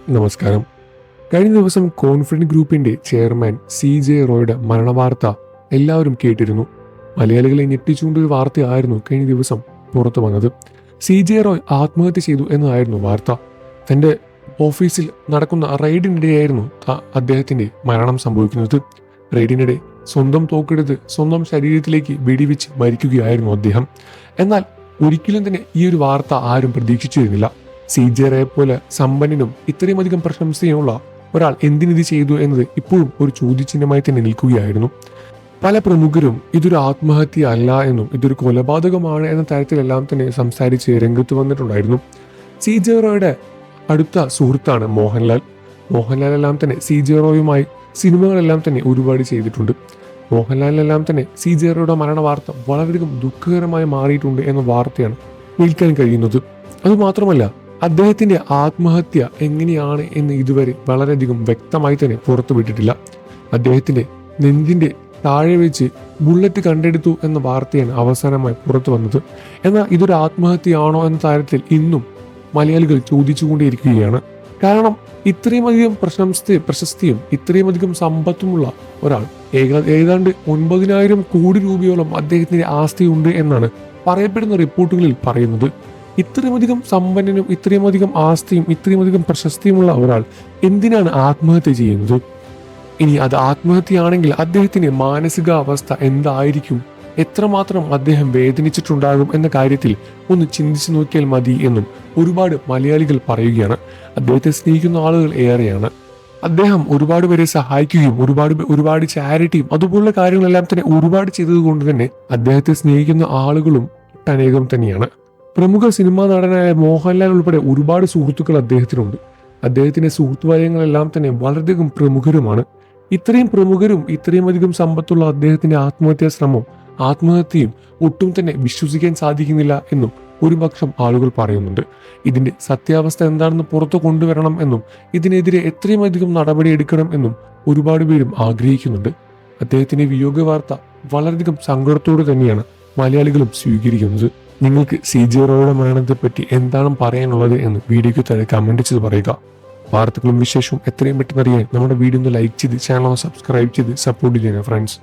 നമസ്കാരം. കഴിഞ്ഞ ദിവസം കോൺഫിഡന്റ് ഗ്രൂപ്പിന്റെ ചെയർമാൻ CJ റോയുടെ മരണവാർത്ത എല്ലാവരും കേട്ടിരുന്നു. മലയാളികളെ ഞെട്ടിച്ചുകൊണ്ടൊരു വാർത്തയായിരുന്നു കഴിഞ്ഞ ദിവസം പുറത്തു വന്നത്. CJ റോയ് ആത്മഹത്യ ചെയ്തു എന്നതായിരുന്നു വാർത്ത. തന്റെ ഓഫീസിൽ നടക്കുന്ന റെയ്ഡിനിടെയായിരുന്നു അദ്ദേഹത്തിന്റെ മരണം സംഭവിക്കുന്നത്. റെയ്ഡിനിടെ സ്വന്തം തോക്കെടുത്ത് സ്വന്തം ശരീരത്തിലേക്ക് വെടിവെച്ച് മരിക്കുകയായിരുന്നു അദ്ദേഹം. എന്നാൽ ഒരിക്കലും തന്നെ ഈ ഒരു വാർത്ത ആരും പ്രതീക്ഷിച്ചിരുന്നില്ല. CJ റോയെ പോലെ സമ്പന്നനും ഇത്രയുമധികം പ്രശംസയുള്ള ഒരാൾ എന്തിനിത് ചെയ്തു എന്നത് ഇപ്പോഴും ഒരു ചോദ്യചിഹ്നമായി തന്നെ നിൽക്കുകയായിരുന്നു. പല പ്രമുഖരും ഇതൊരു ആത്മഹത്യ അല്ല എന്നും ഇതൊരു കൊലപാതകമാണ് എന്ന തരത്തിലെല്ലാം തന്നെ സംസാരിച്ച് രംഗത്ത് വന്നിട്ടുണ്ടായിരുന്നു. CJ റോയുടെ അടുത്ത സുഹൃത്താണ് മോഹൻലാൽ. മോഹൻലാലെല്ലാം തന്നെ CJ റോയുമായി സിനിമകളെല്ലാം തന്നെ ഒരുപാട് ചെയ്തിട്ടുണ്ട്. മോഹൻലാലിനെല്ലാം തന്നെ CJ റോയുടെ മരണ വാർത്ത വളരെയധികം ദുഃഖകരമായി മാറിയിട്ടുണ്ട് എന്ന വാർത്തയാണ് കേൾക്കാൻ കഴിയുന്നത്. അതുമാത്രമല്ല, അദ്ദേഹത്തിന്റെ ആത്മഹത്യ എങ്ങനെയാണ് എന്ന് ഇതുവരെ വളരെയധികം വ്യക്തമായി തന്നെ പുറത്തുവിട്ടിട്ടില്ല. അദ്ദേഹത്തിന്റെ നെഞ്ചിന്റെ താഴെ വെച്ച് ബുള്ളറ്റ് കണ്ടെടുത്തു എന്ന വാർത്തയാണ് അവസാനമായി പുറത്തു വന്നത്. എന്നാൽ ഇതൊരു ആത്മഹത്യയാണോ എന്ന കാര്യത്തിൽ ഇന്നും മലയാളികൾ ചോദിച്ചുകൊണ്ടേയിരിക്കുകയാണ്. കാരണം ഇത്രയും അധികം പ്രശസ്തിയും ഇത്രയും അധികം സമ്പത്തുമുള്ള ഒരാൾ, ഏതാണ്ട് 9,000 കോടി രൂപയോളം അദ്ദേഹത്തിന്റെ ആസ്തിയുണ്ട് എന്നാണ് പറയപ്പെടുന്ന റിപ്പോർട്ടുകളിൽ പറയുന്നത്. ഇത്രയുമധികം സമ്പന്നനും ഇത്രയുമധികം ആസ്തിയും ഇത്രയുമധികം പ്രശസ്തിയുമുള്ള ഒരാൾ എന്തിനാണ് ആത്മഹത്യ ചെയ്യുന്നത്? ഇനി അത് ആത്മഹത്യയാണെങ്കിൽ അദ്ദേഹത്തിന്റെ മാനസികാവസ്ഥ എന്തായിരിക്കും, എത്രമാത്രം അദ്ദേഹം വേദനിച്ചിട്ടുണ്ടാകും എന്ന കാര്യത്തിൽ ഒന്ന് ചിന്തിച്ചു നോക്കിയാൽ മതി എന്നും ഒരുപാട് മലയാളികൾ പറയുകയാണ്. അദ്ദേഹത്തെ സ്നേഹിക്കുന്ന ആളുകൾ ഏറെയാണ്. അദ്ദേഹം ഒരുപാട് പേരെ സഹായിക്കുകയും ഒരുപാട് ചാരിറ്റിയും അതുപോലുള്ള കാര്യങ്ങളെല്ലാം തന്നെ ഒരുപാട് ചെയ്തത് കൊണ്ട് തന്നെ അദ്ദേഹത്തെ സ്നേഹിക്കുന്ന ആളുകളും അനേകം തന്നെയാണ്. പ്രമുഖ സിനിമാ നടനായ മോഹൻലാൽ ഉൾപ്പെടെ ഒരുപാട് സുഹൃത്തുക്കൾ അദ്ദേഹത്തിനുണ്ട്. അദ്ദേഹത്തിന്റെ സുഹൃത്തു വലയങ്ങളെല്ലാം തന്നെ വളരെയധികം പ്രമുഖരുമാണ്. ഇത്രയും പ്രമുഖരും ഇത്രയും അധികം സമ്പത്തുള്ള അദ്ദേഹത്തിന്റെ ആത്മഹത്യയും ഒട്ടും തന്നെ വിശ്വസിക്കാൻ സാധിക്കുന്നില്ല എന്നും ഒരുപക്ഷം ആളുകൾ പറയുന്നുണ്ട്. ഇതിന്റെ സത്യാവസ്ഥ എന്താണെന്ന് പുറത്തു കൊണ്ടുവരണം എന്നും ഇതിനെതിരെ എത്രയും അധികം നടപടി എടുക്കണം എന്നും ഒരുപാട് പേരും ആഗ്രഹിക്കുന്നുണ്ട്. അദ്ദേഹത്തിന്റെ വിയോഗ വാർത്ത വളരെയധികം സങ്കടത്തോடு തന്നെയാണ് മലയാളികളും സ്വീകരിക്കുന്നത്. നിങ്ങൾക്ക് CJ റോയുടെ മരണത്തെപ്പറ്റി എന്താണ് പറയാനുള്ളത് എന്ന് വീഡിയോയ്ക്ക് താഴെ കമന്റ് ചെയ്ത് പറയുക. വാർത്തകളും വിശേഷവും എത്രയും പെട്ടെന്ന് അറിയാൻ നമ്മുടെ വീഡിയോ ഒന്ന് ലൈക്ക് ചെയ്ത് ചാനൽ സബ്സ്ക്രൈബ് ചെയ്ത് സപ്പോർട്ട് ചെയ്യുക ഫ്രണ്ട്സ്.